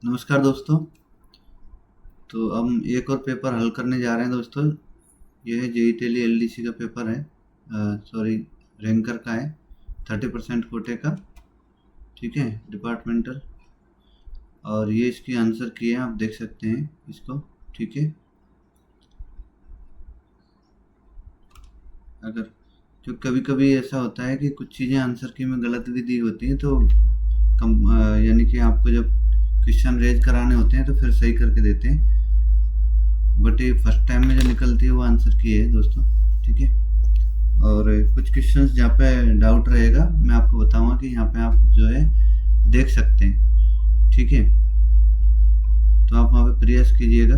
नमस्कार दोस्तों। तो हम एक और पेपर हल करने जा रहे हैं दोस्तों। ये है जेई टेली एलडीसी का पेपर है, सॉरी, रैंकर का है, 30% कोटे का। ठीक है, डिपार्टमेंटल। और ये इसकी आंसर की है, आप देख सकते हैं इसको। ठीक है, अगर जो कभी कभी ऐसा होता है कि कुछ चीज़ें आंसर की में गलत भी दी होती हैं, तो यानी कि आपको जब क्वेश्चन रेज कराने होते हैं तो फिर सही करके देते हैं। बट ये फर्स्ट टाइम में जो निकलती है वो आंसर की है दोस्तों। ठीक है, और कुछ क्वेश्चंस जहाँ पे डाउट रहेगा मैं आपको बताऊंगा कि यहाँ पे आप जो है देख सकते हैं। ठीक है, तो आप वहाँ पे प्रयास कीजिएगा,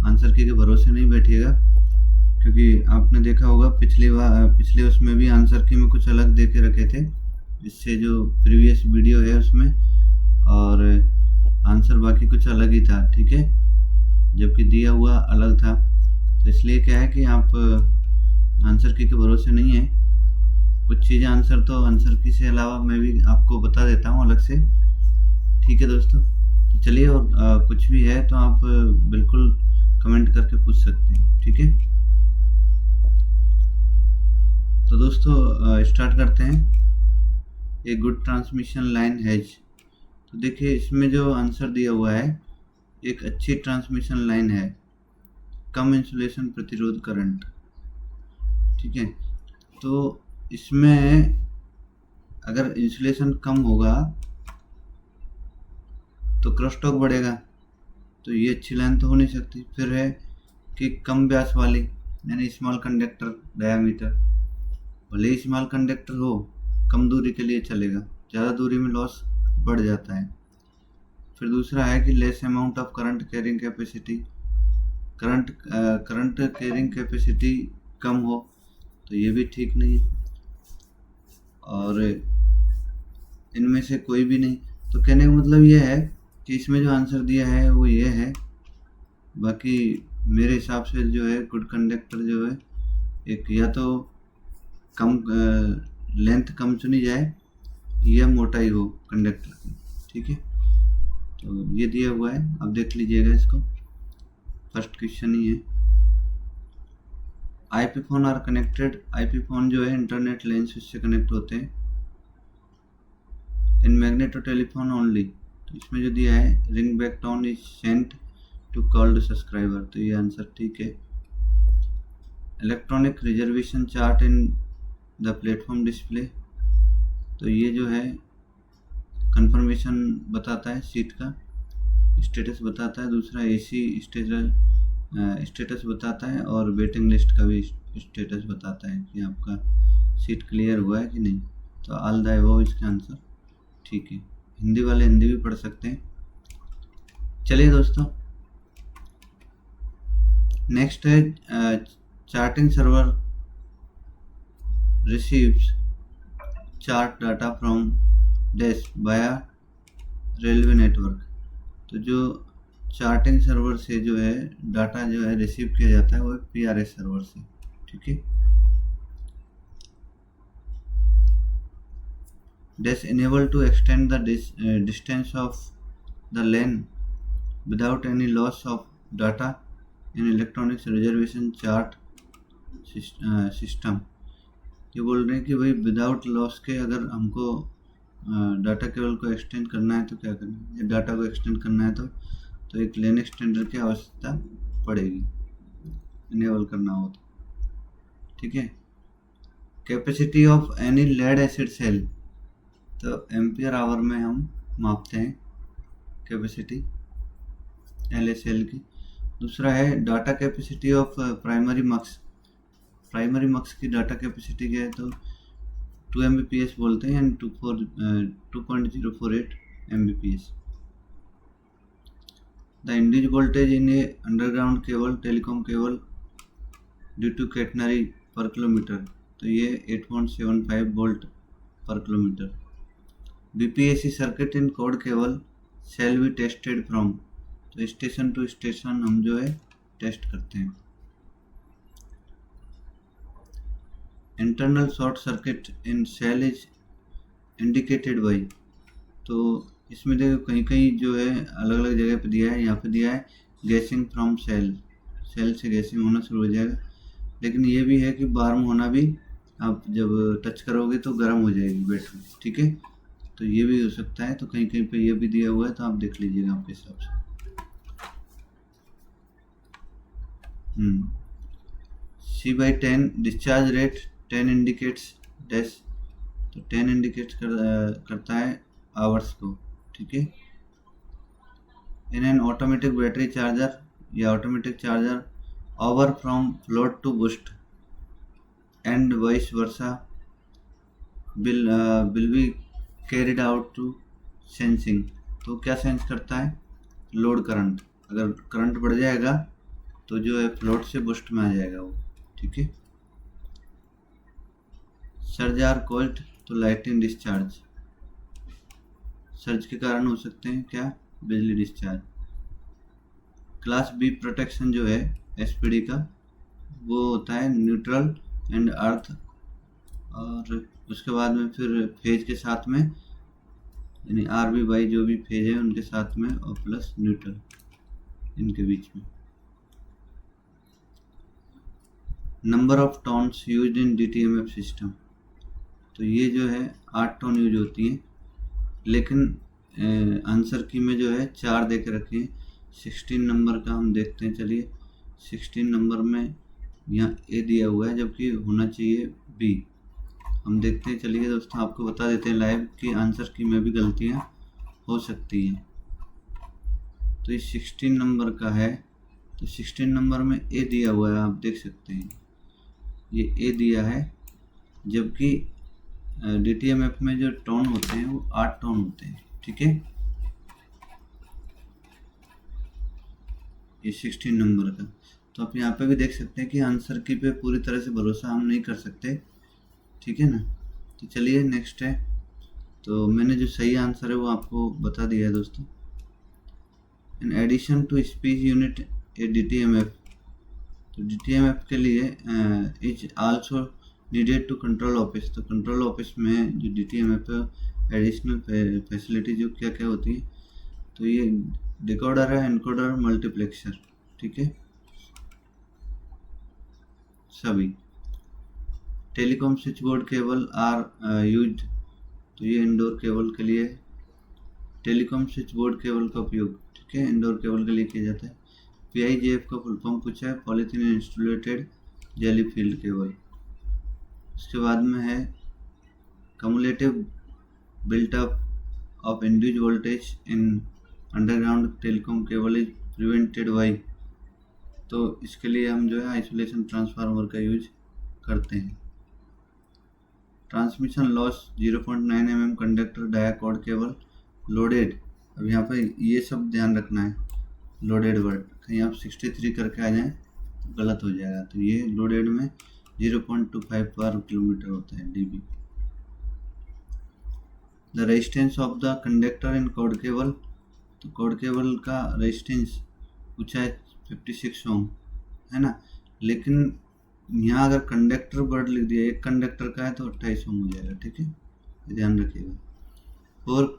आंसर की के भरोसे नहीं बैठिएगा, क्योंकि आपने देखा होगा पिछले उसमें भी आंसर की में कुछ अलग दे के रखे थे, इससे जो प्रीवियस वीडियो है उसमें, और आंसर बाकी कुछ अलग ही था। ठीक है, जबकि दिया हुआ अलग था। तो इसलिए क्या है कि आप आंसर की के भरोसे नहीं है। कुछ चीज़ें आंसर की से अलावा मैं भी आपको बता देता हूँ अलग से। ठीक है दोस्तों, तो चलिए, और कुछ भी है तो आप बिल्कुल कमेंट करके पूछ सकते हैं। ठीक है, तो दोस्तों स्टार्ट करते हैं। A good transmission line has. तो देखिए इसमें जो आंसर दिया हुआ है, एक अच्छी ट्रांसमिशन लाइन है, कम इंसुलेशन प्रतिरोध करंट। ठीक है, तो इसमें अगर इंसुलेशन कम होगा तो क्रॉसटॉक बढ़ेगा, तो ये अच्छी लाइन तो हो नहीं सकती। फिर है कि कम व्यास वाली, यानी स्मॉल कंडक्टर डायामीटर। भले ही स्मॉल कंडक्टर हो, कम दूरी के लिए चलेगा, ज़्यादा दूरी में लॉस बढ़ जाता है। फिर दूसरा है कि less amount of current carrying capacity. Current carrying capacity कम हो, तो ये भी ठीक नहीं है। और इनमें से कोई भी नहीं। तो कहने का मतलब ये है कि इसमें जो आंसर दिया है वो ये है। बाकी मेरे हिसाब से जो है गुड कंडक्टर जो है, एक या तो कम लेंथ कम चुनी जाए या मोटाई हो कंडक्टर की। ठीक है, तो ये दिया हुआ है, आप देख लीजिएगा इसको, फर्स्ट क्वेश्चन ही है। IP phone are connected. IP phone जो है इंटरनेट लेंस से कनेक्ट होते हैं। In magneto telephone only. तो इसमें जो दिया है, ring back tone is sent to called subscriber, तो ये आंसर ठीक है। Electronic reservation chart in the platform display. तो ये जो है कंफर्मेशन बताता है, सीट का स्टेटस बताता है। दूसरा एसी स्टेटस बताता है, और वेटिंग लिस्ट का भी स्टेटस बताता है कि आपका सीट क्लियर हुआ है कि नहीं। तो ऑल द अबव इसका आंसर ठीक है। हिंदी वाले हिंदी भी पढ़ सकते हैं। चलिए दोस्तों, नेक्स्ट है charting server receives chart data from dash via railway network. तो जो चार्टिंग सर्वर से जो है डाटा जो है रिसीव किया जाता है वो पीआरएस सर्वर से। ठीक है, dash enable to extend the distance of the lane without any loss of data in electronics reservation chart system। ये बोल रहे हैं कि भाई विदाउट लॉस के अगर हमको डाटा केबल को एक्सटेंड करना है तो क्या करना है, डाटा को एक्सटेंड करना है तो एक लेन एक्सटेंडर की आवश्यकता पड़ेगी, इनेबल करना हो तो। ठीक है, capacity of any lead acid cell. तो एम्पियर आवर में हम मापते हैं कैपेसिटी LSL की। दूसरा है data capacity of primary mux. Primary mux की डाटा कैपेसिटी क्या है, तो 2 Mbps बोलते हैं, 2.048 Mbps। The induced voltage in a underground cable telecom cable due to catenary per kilometre. तो ये 8.75 volt per kilometre. BPSC circuit in code cable shall be tested from. तो station to station हम जो है test करते हैं। Internal short circuit in cell is indicated by. तो इसमें देखो कहीं कहीं जो है अलग अलग जगह पे दिया है। यहाँ पे दिया है गैसिंग फ्रॉम सेल, सेल से गैसिंग होना शुरू हो जाएगा। लेकिन ये भी है कि वार्म होना भी, आप जब टच करोगे तो गर्म हो जाएगी बैटरी, ठीक है। तो ये भी हो सकता है, तो कहीं कहीं पे ये भी दिया हुआ है, तो आप देख लीजिएगा आपके हिसाब से। C/10 discharge rate 10 indicates dash, तो 10 इंडिकेट्स करता है आवर्स को, ठीक है। In an automatic battery charger या automatic charger over from float to boost and vice versa will be carried out to sensing. तो क्या सेंस करता है? लोड करंट, अगर करंट बढ़ जाएगा तो जो है फ्लोट से बूस्ट में आ जाएगा वो, ठीक है। सर्ज आर कॉल्ड तो लाइटिंग डिस्चार्ज, सर्ज के कारण हो सकते हैं क्या? बिजली डिस्चार्ज। क्लास बी प्रोटेक्शन जो है एसपीडी का, वो होता है न्यूट्रल एंड अर्थ, और उसके बाद में फिर फेज के साथ में, यानी आर बी वाई जो भी फेज है उनके साथ में, और प्लस न्यूट्रल इनके बीच में। Number of tones used in DTMF system, तो ये जो है 8 टोन यूज होती है, लेकिन आंसर की में जो है 4 दे के रखी है। 16 नंबर का हम देखते हैं, चलिए। 16 नंबर में यहाँ ए दिया हुआ है, जबकि होना चाहिए बी। हम देखते हैं, चलिए दोस्तों, आपको बता देते हैं लाइव कि आंसर की में भी गलतियाँ हो सकती हैं। तो ये 16 नंबर का है, तो 16 नंबर में ए दिया हुआ है, आप देख सकते हैं ये ए दिया है, जबकि DTMF में जो टोन होते हैं वो 8 टोन होते हैं, ठीक है। ये 16 नंबर का, तो आप यहाँ पे भी देख सकते हैं कि आंसर की पे पूरी तरह से भरोसा हम नहीं कर सकते, ठीक है ना। तो चलिए नेक्स्ट है, तो मैंने जो सही आंसर है वो आपको बता दिया है दोस्तों। In addition to speech unit a DTMF, तो DTMF के लिए is also needed to control office, तो कंट्रोल ऑफिस में जो DTMF एडिशनल फैसिलिटी जो क्या क्या होती है, तो ये डिकोडर है, एनकोडर, मल्टीप्लेक्सर, ठीक है सभी। Telecom switch board cable are used, तो ये इंडोर केबल के लिए, टेलीकॉम स्विच बोर्ड केबल का उपयोग, ठीक है, इंडोर केबल के लिए किया जाता है। PIJF का फुल फॉर्म पूछा है, पॉलीथीन इंस्टुलेटेड जेली फील्ड केबल। उसके बाद में है cumulative built up of induced voltage in underground telecom cable is prevented by, तो इसके लिए हम जो है आइसोलेशन ट्रांसफार्मर का यूज करते हैं। ट्रांसमिशन लॉस 0.9 mm कंडक्टर डायाकॉर्ड केबल लोडेड, अब यहाँ पे ये सब ध्यान रखना है, लोडेड वर्ड, कहीं आप 63 करके आ जाएं तो गलत हो जाएगा। तो ये लोडेड में 0.25 पर किलोमीटर होता है dB। The resistance of the conductor in cord cable, तो कॉर्ड केबल का रेजिस्टेंस पूछा है 56 ओम, है ना, लेकिन यहाँ अगर कंडक्टर वर्ड लिख दिया, एक कंडक्टर का है तो 28 ओम हो जाएगा, ठीक है, ध्यान रखिएगा। For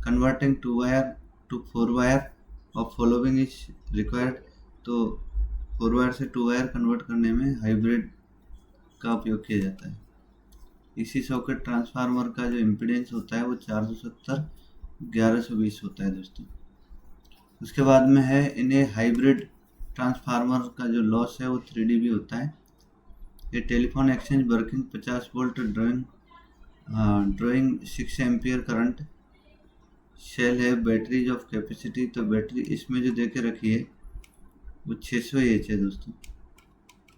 converting 2 wire to 4 wire और फॉलोइंग इज रिक्वायर्ड, तो 4 वायर से 2 वायर कन्वर्ट करने में हाइब्रिड का उपयोग किया जाता है। इसी सॉकेट ट्रांसफार्मर का जो इम्पीडेंस होता है वो 470 1120 होता है दोस्तों। उसके बाद में है इन्हें हाइब्रिड ट्रांसफार्मर का जो लॉस है वो 3 dB होता है। ये telephone exchange working 50 volt drawing 6 ampere current cell है। बैटरीज ऑफ कैपेसिटी, तो बैटरी इसमें जो दे के रखी है वो 600 एच है दोस्तों,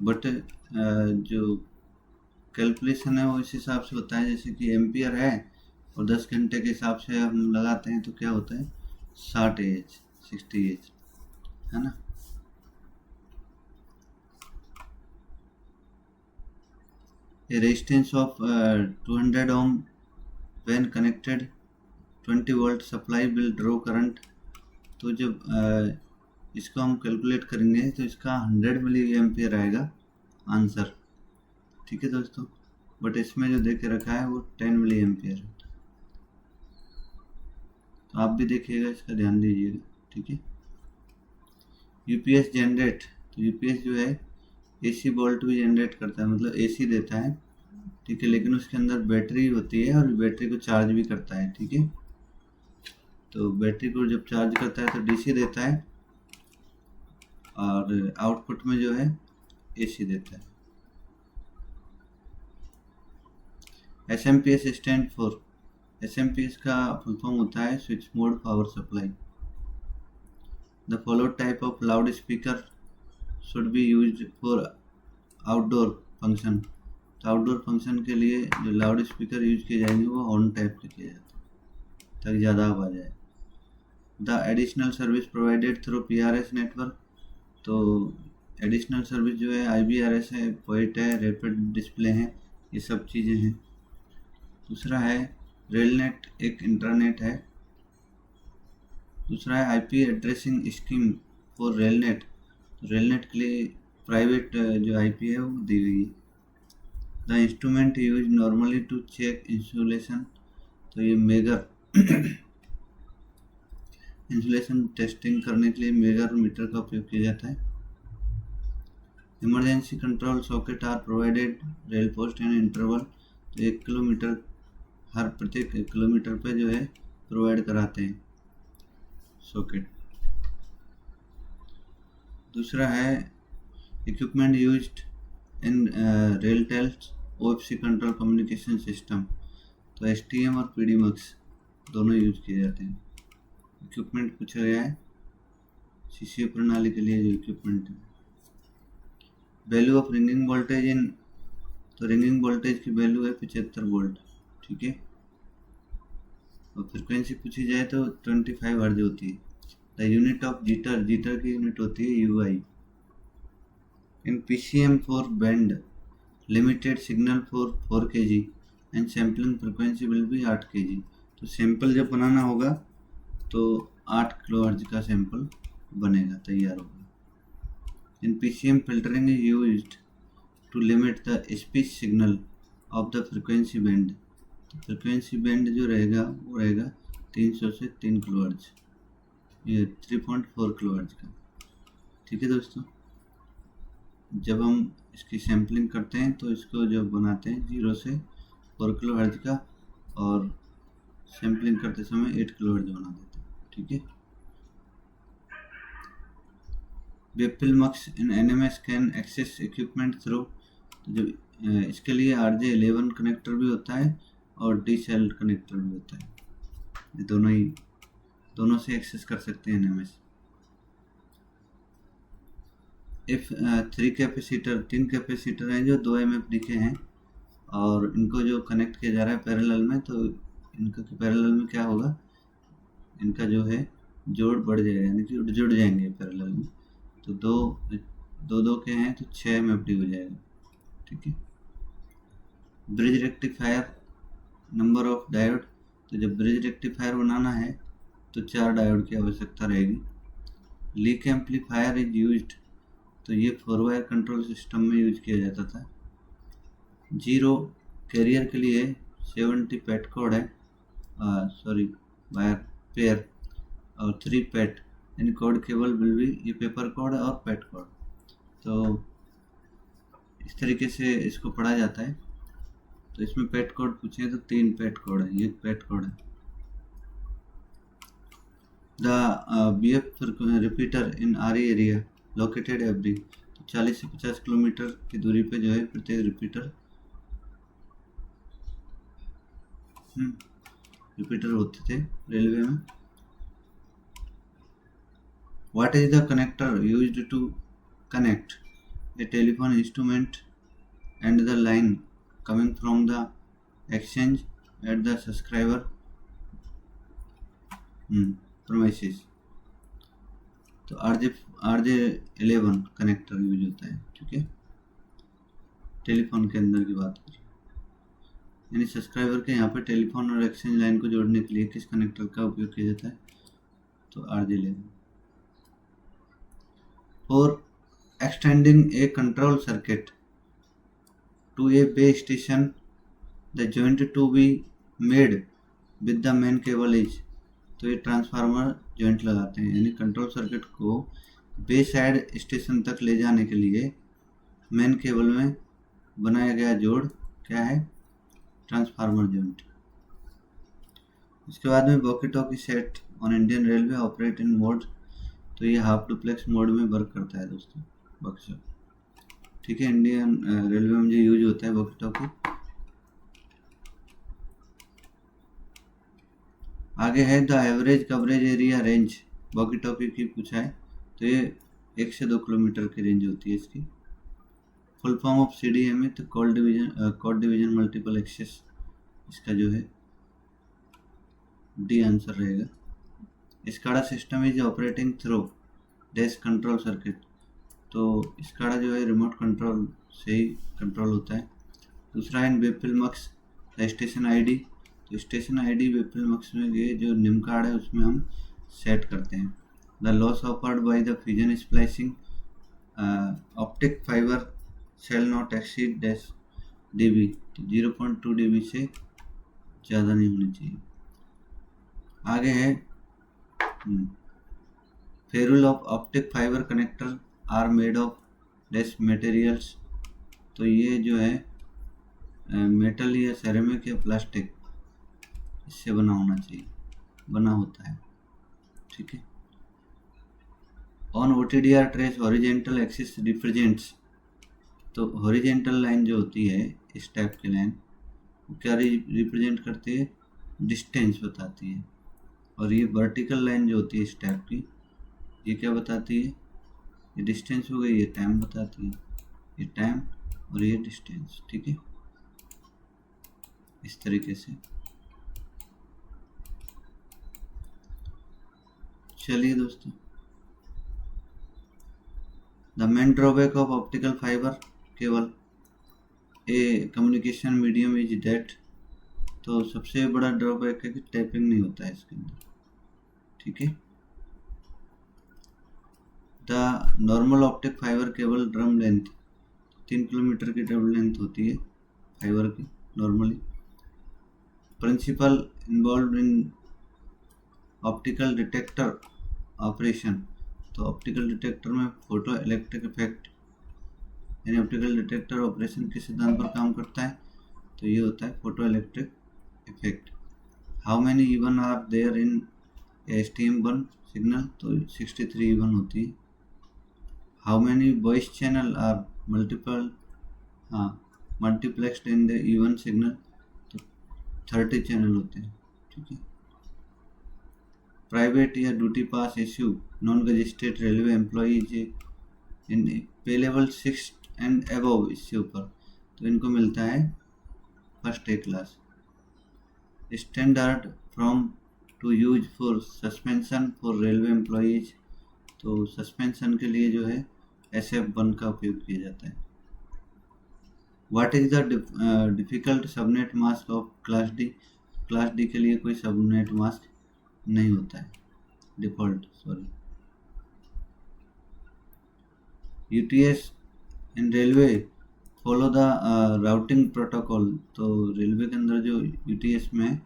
बट जो कैलकुलेशन है वो इस हिसाब से होता है, जैसे कि एम्पियर है और 10 घंटे के हिसाब से हम लगाते हैं तो क्या होता है 60 एच 60 एच, है ना। A resistance of 200 ohm when connected 20 volt supply will draw current, तो जब इसको हम कैलकुलेट करेंगे तो इसका 100 मिली एम्पियर आएगा आंसर, ठीक है दोस्तों, बट इसमें जो दे के रखा है वो 10 मिली एम्पियर है। तो आप भी देखिएगा, इसका ध्यान दीजिएगा, ठीक है। यूपीएस जनरेट, तो यूपीएस जो है एसी वोल्ट भी जनरेट करता है, मतलब एसी देता है, ठीक है, लेकिन उसके अंदर बैटरी होती है और बैटरी को चार्ज भी करता है, ठीक है। तो बैटरी को जब चार्ज करता है तो डीसी देता है और आउटपुट में जो है एसी देता है। एसएमपीएस स्टैंड फॉर, एसएमपीएस का फुल फॉर्म होता है switch mode power supply. The followed type of loud speaker should be used for outdoor function. तो आउटडोर फंक्शन के लिए जो लाउड स्पीकर यूज किए जाएंगे वो हॉर्न टाइप के किए जाते हैं ताकि ज़्यादा आवाज़ आए। The additional service provided through PRS network, तो एडिशनल सर्विस जो है आईबीआरएस है, पॉइंट है, रैपिड डिस्प्ले है, ये सब चीज़ें हैं। दूसरा है रेलनेट, एक इंटरनेट है। दूसरा है आईपी एड्रेसिंग स्कीम फॉर रेलनेट, तो रेलनेट के लिए प्राइवेट जो आईपी है वो दी गई है। The instrument use normally to check insulation, तो ये मेगर इंसुलेशन टेस्टिंग करने के लिए मेगर मीटर का उपयोग किया जाता है। Emergency control socket are provided rail post and interval, तो 1 किलोमीटर हर प्रत्येक किलोमीटर पे जो है प्रोवाइड कराते हैं सॉकेट। दूसरा है equipment used in RailTel's OFC control communication system, तो एसटीएम और पीडीमक्स दोनों यूज किए जाते हैं। इक्विपमेंट पूछा गया है सीसीए प्रणाली के लिए जो इक्विपमेंट है। वैल्यू ऑफ रिंगिंग वोल्टेज इन, तो रिंगिंग वोल्टेज की वैल्यू है 75 वोल्ट, ठीक है। और फ्रिक्वेंसी पूछी जाए तो 25 हर्ट्ज होती है। The unit of jitter, jitter की यूनिट होती है UI. In PCM for band limited signal for 4 kg and sampling frequency will be 8 kg, तो सैंपल जब बनाना होगा तो 8 किलोहर्ट्ज का सैंपल बनेगा, तैयार होगा। In PCM filtering is used to limit the speech signal of the frequency band, तो frequency band जो रहेगा वो रहेगा 300 से 3 किलोहर्ट्ज, ये 3.4 किलोहर्ट्ज का, ठीक है दोस्तों। जब हम इसकी सैम्पलिंग करते हैं तो इसको जब बनाते हैं 0 से 4 किलोहर्ट्ज का, और सैम्पलिंग करते समय 8 किलोहर्ट्ज बना देते हैं, ठीक है। Webfil mux in NMS can access equipment through, तो जब इसके लिए RJ11 कनेक्टर भी होता है और डी सेल कनेक्टर भी होता है, ये दोनों से एक्सेस कर सकते हैं एनएमएस। इफ 3 कैपेसिटर, 3 कैपेसिटर हैं जो 2 MFD के हैं और इनको जो कनेक्ट किया जा रहा है पैरेलल में, तो इनका पैरेलल में क्या होगा, इनका जो है जोड़ बढ़ जाएगा, यानी कि जुड़ जाएंगे पैरेलल में, तो दो के हैं तो 6 MFD हो जाएगा, ठीक है। Bridge rectifier, number of diode, तो जब ब्रिज रेक्टिफायर बनाना है तो 4 डायोड की आवश्यकता रहेगी। लीक एम्पलीफायर इज यूज्ड, तो ये 4 वायर कंट्रोल सिस्टम में यूज किया जाता था। 0 कैरियर के लिए 70 पैट कोड है, वायर पेयर, और 3 पैट यानी कोड केबल विल बी, ये पेपर कोड और पैट कोड, तो इस तरीके से इसको पढ़ा जाता है। तो इसमें पैट कोड पूछे तो 3 पैट कोड है, ये पैट कोड है। The BF repeater in RE area located every, तो 40 से 50 किलोमीटर की दूरी पे जो है प्रत्येक रिपीटर होते थे रेलवे में। What is the connector used to connect a telephone instrument and the line coming from the exchange at the subscriber premises? तो RJ11 कनेक्टर यूज होता है, ठीक है। टेलीफोन के अंदर की बात करें, यानी सब्सक्राइबर के यहाँ पे टेलीफोन और एक्सचेंज लाइन को जोड़ने के लिए किस कनेक्टर का उपयोग किया जाता है, तो RJ11। For extending a control circuit to a base station, the joint to be made with the main cable is, तो ये ट्रांसफार्मर जॉइंट लगाते हैं, यानी कंट्रोल सर्किट को बे साइड स्टेशन तक ले जाने के लिए मेन केबल में बनाया गया जोड़ क्या है, ट्रांसफार्मर जॉइंट। इसके बाद में walkie talkie set on Indian railway operate in mode, तो ये हाफ डुप्लेक्स मोड में वर्क करता है दोस्तों बक्सर, ठीक है। इंडियन रेलवे में जो यूज होता है वॉकी टॉकी। आगे है the average coverage area range, walkie talkie की पूछा है, तो ये 1 से 2 किलोमीटर की रेंज होती है इसकी। फुल फॉर्म ऑफ CDMA, तो कोड डिवीजन मल्टीपल एक्सेस, इसका जो है डी आंसर रहेगा। SCADA system is operating through dash control circuit, तो स्काडा जो है रिमोट कंट्रोल से ही कंट्रोल होता है। दूसरा है वेबफिल्मक्स द स्टेशन ID, तो स्टेशन ID वेबफिल्मक्स में ये जो निम कार्ड है उसमें हम सेट करते हैं। The loss offered by the fusion splicing optic fibre shall not exceed dash dB, तो 0.2 dB से ज़्यादा नहीं होनी चाहिए। आगे है ferrule of optic fibre connector are made of dash materials, तो ये जो है मेटल या सेरेमिक या प्लास्टिक इससे बना होना चाहिए, बना होता है, ठीक है। On OTDR trace horizontal axis represents, तो हॉरिजेंटल लाइन जो होती है इस टाइप की लाइन वो क्या रिप्रेजेंट करती है, डिस्टेंस बताती है। और ये वर्टिकल लाइन जो होती है इस टाइप की, ये क्या बताती है, ये डिस्टेंस हो गई, ये टाइम बताती है, ये टाइम और ये डिस्टेंस, ठीक है, इस तरीके से। चलिए दोस्तों, the main drawback of optical fibre cable a communication medium is that, तो सबसे बड़ा ड्रॉबैक है कि टैपिंग नहीं होता है इसके अंदर, ठीक है। The normal optic fibre cable drum length, 3 kilometre की ड्रम लेंथ होती है फाइबर की normally. Principle involve in optical detector operation, तो ऑप्टिकल डिटेक्टर में फोटो इलेक्ट्रिक इफेक्ट, यानी ऑप्टिकल डिटेक्टर ऑपरेशन किस सिद्धांत पर काम करता है, तो ये होता है photo electric effect. How many E one are there in STM1 signal, तो 63 इवन होती है। How many voice channel are multiplexed in the E one signal, तो 30 चैनल होते हैं, ठीक है। प्राइवेट या duty pass issue non gazetted railway employees in pay level 6 and above, इससे ऊपर, तो इनको मिलता है first A class. Standard from to use for suspension for railway employees, तो सस्पेंशन के लिए जो है SF1 का उपयोग किया जाता है। What is the difficult subnet mask of class D, class D के लिए कोई सबनेट मास्क नहीं होता है, default, sorry. UTS in railway follow the routing protocol, तो रेलवे के अंदर जो UTS में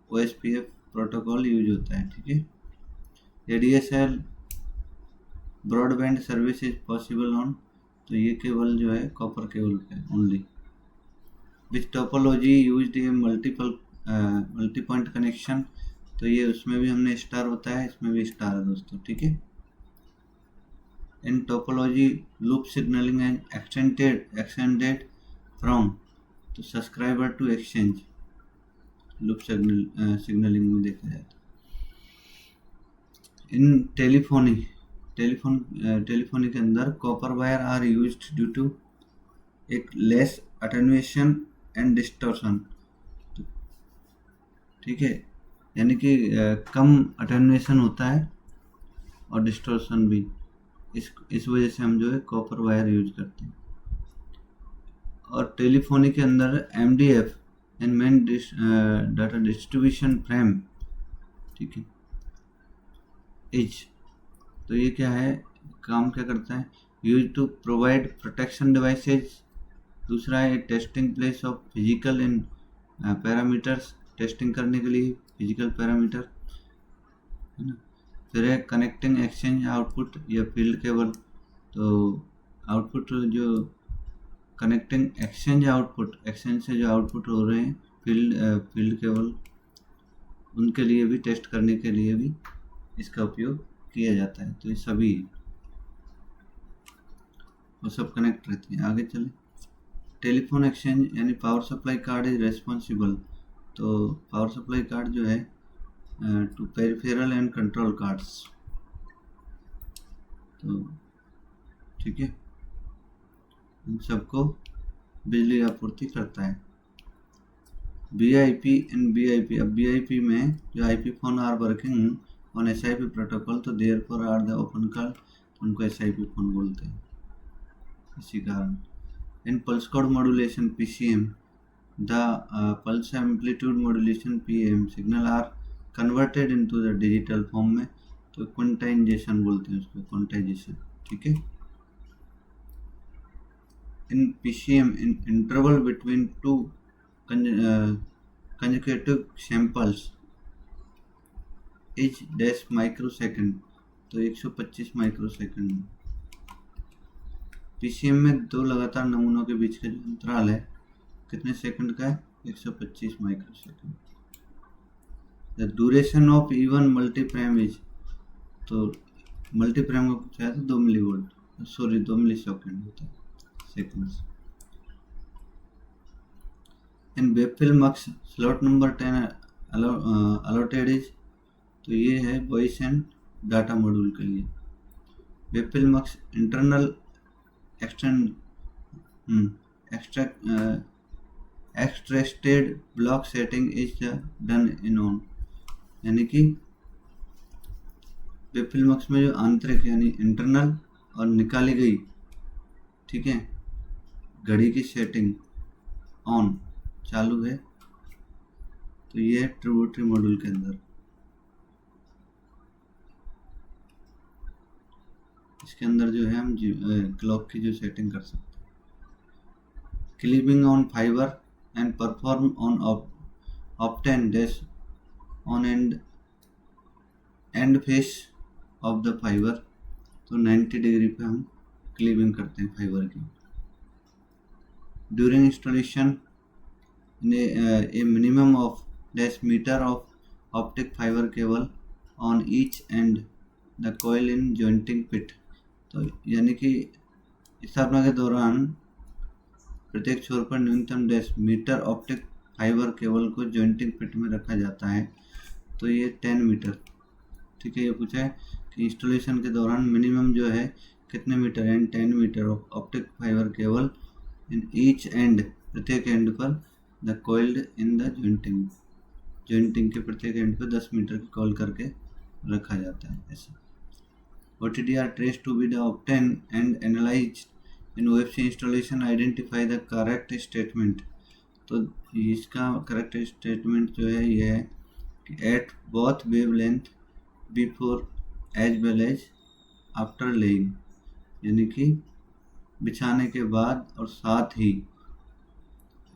OSPF प्रोटोकॉल यूज होता है, ठीक है। ADSL broadband service is possible on, तो ये केबल जो है कॉपर केबल पे only. Which topology used in multi point connection, तो ये उसमें भी हमने स्टार होता है, इसमें भी स्टार है दोस्तों, ठीक है। In topology loop signalling and extended from, तो subscriber to exchange loop signalling में देखा जाता है। इन टेलीफोनी के अंदर copper wire are used due to एक लेस अटेन्युएशन एंड डिस्टॉर्शन, ठीक है, यानी कि कम अटेन्युएशन होता है और डिस्टॉर्शन भी, इस वजह से हम जो है कॉपर वायर यूज करते हैं। और टेलीफोनी के अंदर MDF and main data distribution frame, ठीक है, इज, तो ये क्या है, काम क्या करता है, use to provide protection devices. दूसरा है testing place of physical in parameters, testing करने के लिए फिजिकल पैरामीटर। है ना। फिर है कनेक्टिंग एक्सचेंज आउटपुट या फील्ड केबल। तो आउटपुट जो कनेक्टिंग एक्सचेंज आउटपुट, एक्सचेंज से जो आउटपुट हो रहे हैं फील्ड केबल, उनके लिए भी टेस्ट करने के लिए भी इसका उपयोग किया जाता है। तो ये सभी वो सब कनेक्ट रहती हैं। आगे चले, टेलीफोन एक्सचेंज यानी power supply card is responsible. तो पावर सप्लाई कार्ड जो है to peripheral and control cards. तो ठीक है, इन सबको बिजली आपूर्ति करता है। BIP एंड BIP, अब BIP में जो IP phone are working on SIP protocol, तो therefore are the open call, उनको SIP फोन बोलते हैं इसी कारण। In pulse code modulation PCM, the pulse amplitude modulation PAM signal are converted into the digital form में, तो quantization बोलते हैं उसको, क्विंटाइजेशन। ठीक है। In PCM in interval between two consecutive samples is dash microsecond, तो 125 माइक्रोसेकंड। PCM में दो लगातार नमूनों के बीच का जो अंतराल है कितने सेकंड का है? 125 microsecond. The duration of E one multiframe is, तो मल्टीप्राइम का पूछा है तो 2 मिलीवोल्ट, सॉरी 2 मिली सेकंड होता है, seconds. In webfil mux slot number 10 allotted is, तो ये है वॉइस एंड डाटा मॉड्यूल के लिए। Webfil mux internal extracted block setting is done in on, यानी कि वेबफिल मक्स में जो आंतरिक यानी इंटरनल और निकाली गई, ठीक है, घड़ी की सेटिंग ऑन चालू है, तो ये है ट्रिब्यूटरी मॉड्यूल के अंदर। इसके अंदर जो है हम क्लॉक की जो सेटिंग कर सकते हैं। Clipping on fibre end perform on obtain dash on end face of the fibre, तो 90 डिग्री पे हम क्लिपिंग करते हैं फाइबर की। During installation a minimum of dash meter of optic fiber cable on each end the coil in jointing pit, तो यानी कि स्थापना के दौरान प्रत्येक छोर पर न्यूनतम dash metre optic fibre cable को जॉइंटिंग पिट में रखा जाता है, तो ये 10 मीटर। ठीक है, ये पूछा है कि इंस्टॉलेशन के दौरान मिनिमम जो है कितने metre and 10 metre of optic fibre cable in each end, प्रत्येक एंड पर the coiled in the jointing के प्रत्येक एंड पे 10 मीटर की कॉल करके रखा जाता है ऐसे। OTDR trace to be the obtain and analyse in OFC installation, identify the correct statement, तो इसका करेक्ट स्टेटमेंट जो है ये है कि at both wavelength before as well as after laying, यानी कि बिछाने के बाद और साथ ही,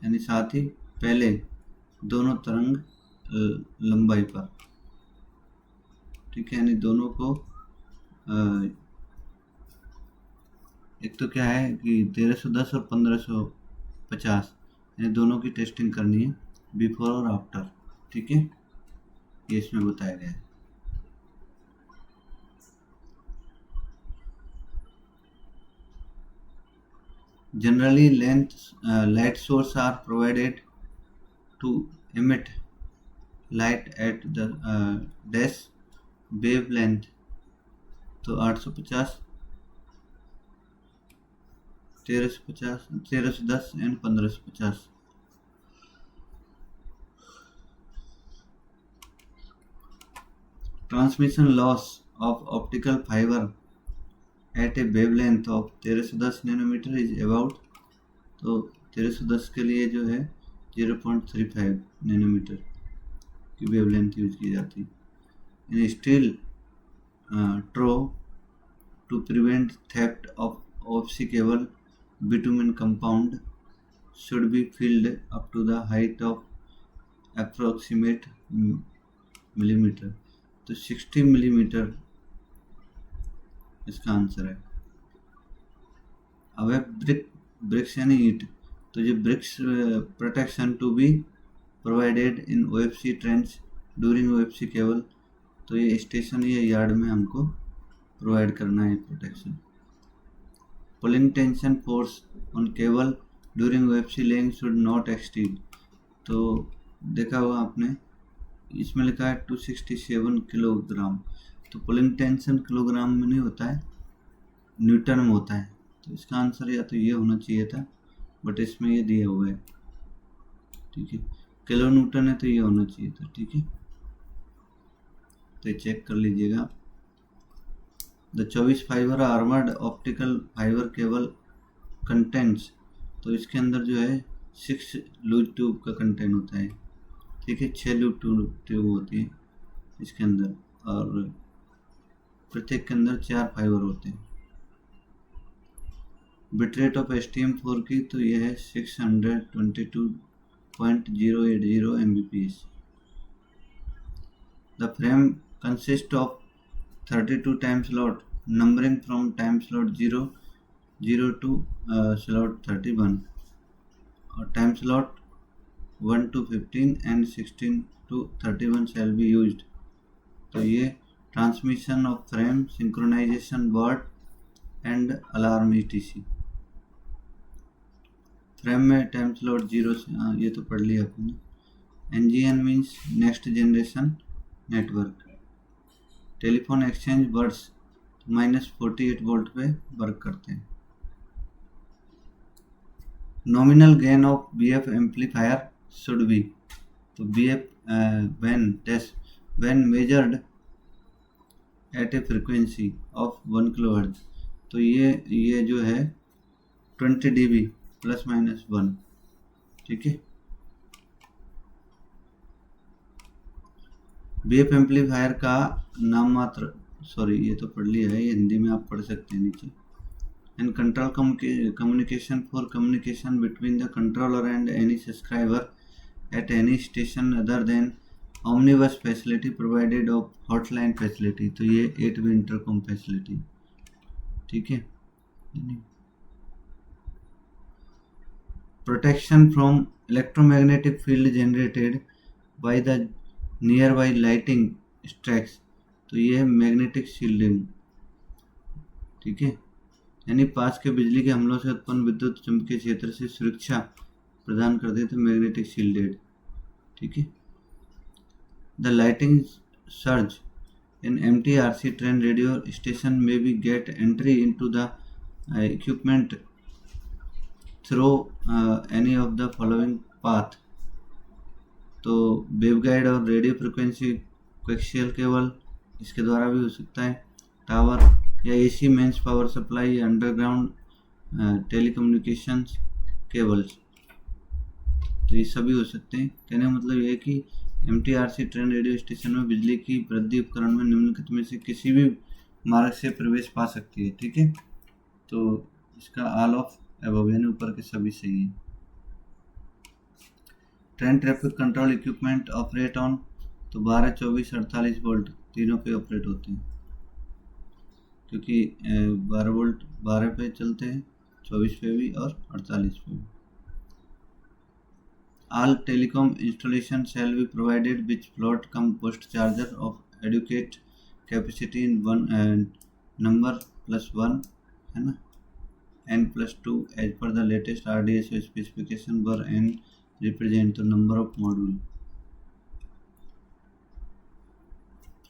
यानी साथ ही पहले दोनों तरंग लंबाई पर। ठीक है, यानी दोनों को एक तो क्या है कि 1310 और 1550, यानी दोनों की टेस्टिंग करनी है बिफोर और आफ्टर। ठीक है, ये इसमें बताया गया है। Generally, light source are provided to emit light at the dash wavelength, तो 850, 1350, 1310 and 1550। Transmission loss of optical fiber at a wavelength of 1310 nanometre is about, तो 1310 के लिए जो है 0.35 नैनोमीटर की वेवलेंथ यूज की जाती है। In steel trough to prevent theft of OFC cable, bitumen compound should be filled up to the height of approximate millimeter, तो 60 मिलीमीटर इसका आंसर है। अब है ब्रिक्स यानी ईंट, तो ये bricks protection to be provided in OFC trench during OFC cable, तो ये स्टेशन या यार्ड में हमको प्रोवाइड करना है protection. Pulling tension force on cable during OFC laying should not exceed, तो देखा होगा आपने इसमें लिखा है 267 किलोग्राम, तो पुलिंग टेंशन किलोग्राम में नहीं होता है, न्यूटन में होता है, तो इसका आंसर या तो ये होना चाहिए था, बट इसमें ये दिया हुआ है, ठीक है, किलो न्यूटन है तो ये होना चाहिए था, ठीक है, तो चेक कर लीजिएगा। The 24 fibre armoured optical fibre cable contents, तो इसके अंदर जो है 6 लूज ट्यूब का कंटेंट होता है, ठीक है, 6 लूज ट्यूब होती है इसके अंदर, और प्रत्येक के अंदर 4 फाइबर होते हैं। बिटरेट ऑफ STM4 की तो यह है 622.080 Mbps। The frame consist of 32 time slot numbering from time slot 0 to slot 31 और time slot 1 to 15 and 16 to 31 shall be used, तो ये transmission of frame, synchronisation, word and alarm ETC। Frame में time slot 0 से, ये तो पढ़ लिया आपने। NGN means next generation network. Telephone exchange birds -48 volt पे वर्क करते हैं। Nominal gain of BF amplifier should be, तो BF when measured at a frequency of 1 kHz, तो ये जो है 20 dB ±1, ठीक है। BF एम्पलीफायर का नाम मात्र, सॉरी ये तो पढ़ लिया है, ये हिंदी में आप पढ़ सकते हैं नीचे। And control communication for communication between the controller and any subscriber at any station other than omnibus facility provided of hotline facility, तो ये 8-way इंटरकॉम फैसिलिटी, ठीक है। Protection from electromagnetic field generated by the nearby lightning strikes, तो ये है magnetic shielding, ठीक है, यानी पास के बिजली के हमलों से उत्पन्न विद्युत चुंबकीय क्षेत्र से सुरक्षा प्रदान करते थे, मैग्नेटिक शील्डेड, ठीक है। The lightning surge in MTRC train radio station में be get entry into the equipment through any of the following path, तो वेवगाइड और रेडियो फ्रिक्वेंसी कोएक्सियल केबल इसके द्वारा भी हो सकता है, टावर या AC मेंस पावर सप्लाई या अंडरग्राउंड टेलीकम्युनिकेशंस केबल्स, तो ये सभी हो सकते हैं। कहने का मतलब ये है कि MTRC ट्रेन रेडियो स्टेशन में बिजली की वृद्धि उपकरण में निम्नलिखित में से किसी भी मार्ग से प्रवेश पा सकती है, ठीक है, तो इसका ऑल ऑफ अबव यानी ऊपर के सभी सही है। Train traffic control equipment operate on, तो 12, 24, 48 वोल्ट तीनों पे ऑपरेट होते हैं, क्योंकि 12 वोल्ट 12 पे चलते हैं, 24 पे भी और 48 पे भी। All telecom installation shall be provided with float cum post charger of adequate capacity in one number +1, है ना, n+2 as per the latest RDSO specification where n represent the number of module.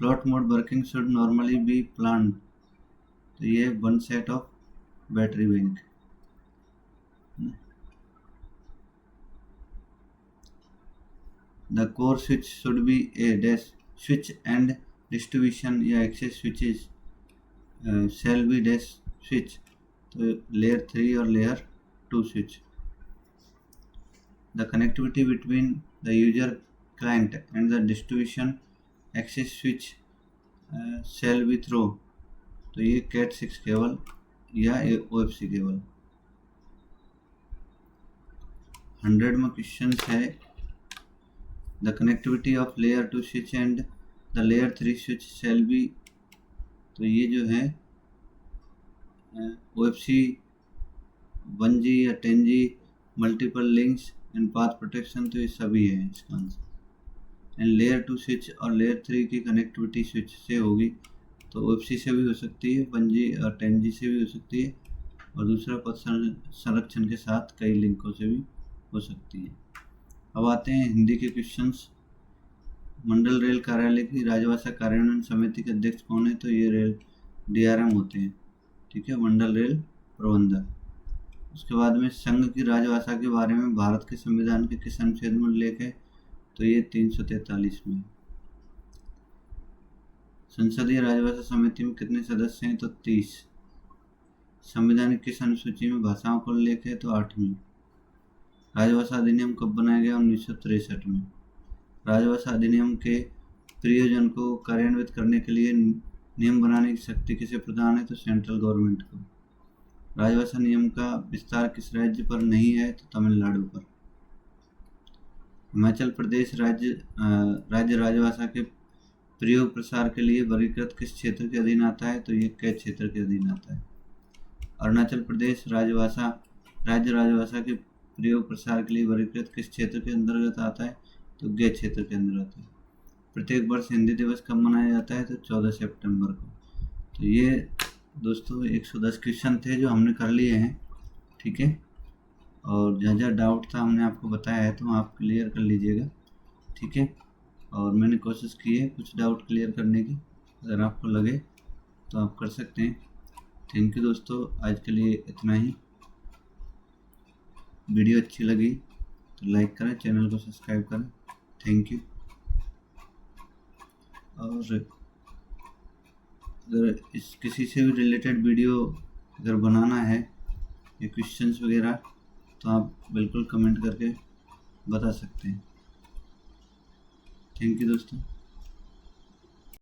Float mode working should normally be planned, तो ये 1 set of battery bank। The core switch should be a dash switch and distribution या access switches shall be dash switch, तो layer 3 और layer 2 switch। The connectivity between the user client and the distribution access switch shall be through, तो ये Cat6 cable या OFC cable. 100 में question है, the connectivity of layer 2 switch and the layer 3 switch shall be, तो ये जो है OFC 1G या 10G multiple links and path protection, तो ये सभी है इसका आंसर। एंड लेयर 2 स्विच और लेयर 3 की कनेक्टिविटी स्विच से होगी, तो OFC से भी हो सकती है, 1G और 10G से भी हो सकती है, और दूसरा पथ संरक्षण के साथ कई लिंकों से भी हो सकती है। अब आते हैं हिंदी के क्वेश्चंस। मंडल रेल कार्यालय की राजभाषा कार्यान्वयन समिति के अध्यक्ष कौन है? तो ये रेल DRM होते हैं, ठीक है, मंडल रेल प्रबंधक। उसके बाद में संघ की राजभाषा के बारे में भारत के संविधान के किस अनुच्छेद में उल्लेख है? तो ये 343 में। संसदीय राजभाषा समिति में कितने सदस्य हैं? तो 30। संविधान की किस अनुसूची में भाषाओं का उल्लेख है? तो 8वीं। राजभाषा अधिनियम कब बनाया गया? 1963 में। राजभाषा अधिनियम के प्रयोजन को कार्यान्वित करने के लिए नियम बनाने की शक्ति किसे प्रदान है? तो सेंट्रल गवर्नमेंट को। राजभाषा नियम का विस्तार किस राज्य पर नहीं है? तो तमिलनाडु पर। हिमाचल प्रदेश राज्य राजभाषा के प्रयोग प्रसार के लिए वर्गीकृत किस क्षेत्र के अधीन आता है? तो ये कै क्षेत्र के अधीन आता है। अरुणाचल प्रदेश राज्य राजभाषा के प्रयोग प्रसार के लिए वर्गीकृत किस क्षेत्र के अंतर्गत आता है? तो गे क्षेत्र के अंदर आता है। प्रत्येक वर्ष हिंदी दिवस कब मनाया जाता है? तो 14 सितंबर को। तो ये दोस्तों 110 क्वेश्चन थे जो हमने कर लिए हैं, ठीक है, और जहाँ जहाँ डाउट था हमने आपको बताया है, तो आप क्लियर कर लीजिएगा, ठीक है। और मैंने कोशिश की है कुछ डाउट क्लियर करने की, अगर आपको लगे तो आप कर सकते हैं। थैंक यू दोस्तों, आज के लिए इतना ही। वीडियो अच्छी लगी तो लाइक करें, चैनल को सब्सक्राइब करें। Thank you. और अगर किसी से भी रिलेटेड वीडियो अगर बनाना है या क्वेश्चंस वगैरह, तो आप बिल्कुल कमेंट करके बता सकते हैं। थैंक यू दोस्तों।